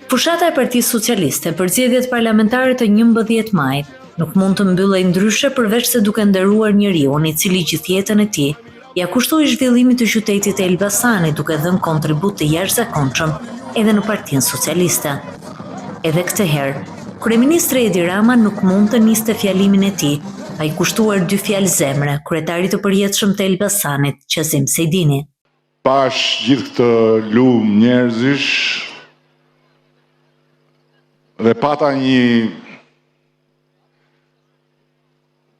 Fushata e Partisë Socialiste për zgjedhjet parlamentare të 11 majit nuk mund të mbyllej ndryshe përveç se duke nderuar njeriun i cili gjithë jetën e tij ja kushtoi zhvillimit të qytetit të Elbasanit duke dhënë kontribut të jashtëzakonshëm edhe në Partinë Socialiste. Edhe këtë herë, kryeministri Edi Rama nuk mund të niste fjalimin e tij, pa i kushtuar 2 fjalë zemre kryetarit të përjetshëm të Elbasanit, Qazim Sejdini. Pash gjithë këtë lumë njerëzish dhe pata një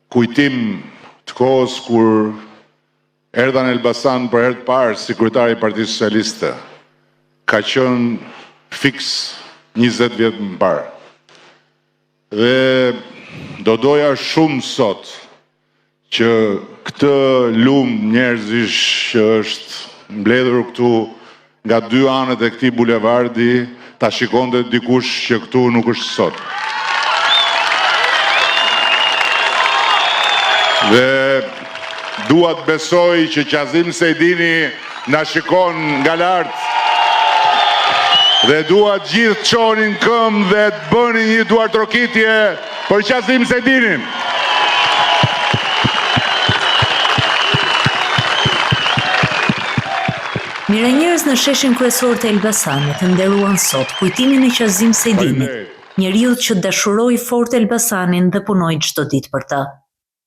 kujtim të kohës kur erdha në Elbasan për herë të parë si kryetari i Partisë Socialiste. Ka qenë fiks 20 vjet më parë. Dhe do doja shumë sot që këtë lumë njerëzish që është mbledhur këtu nga 2 anët e këtij bulevardi ta shikonte dikush që këtu nuk është sot. Dhe dua të besoj që Qazim Sejdini na shikon nga lart. Dhe dua gjithë të çonin këmbë dhe të bëni një duartrokitje për Qazim Sejdinin. Miranjerëz në sheshin kryesor të Elbasanit nderuan sot kujtimin e Qazim Sejdinit, njeriut që dashuroi fort Elbasanin dhe punoi çdo ditë për të.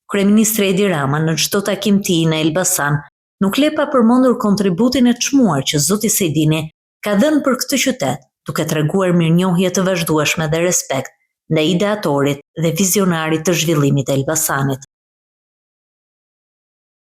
Kryeministri Edi Rama në çdo takim të tij në Elbasan nuk le pa përmendur kontributin e çmuar që zoti Sejdini ka dhënë për këtë qytet, duke treguar mirënjohje të vazhdueshme dhe respekt ndaj ideatorit dhe vizionarit të zhvillimit të Elbasanit.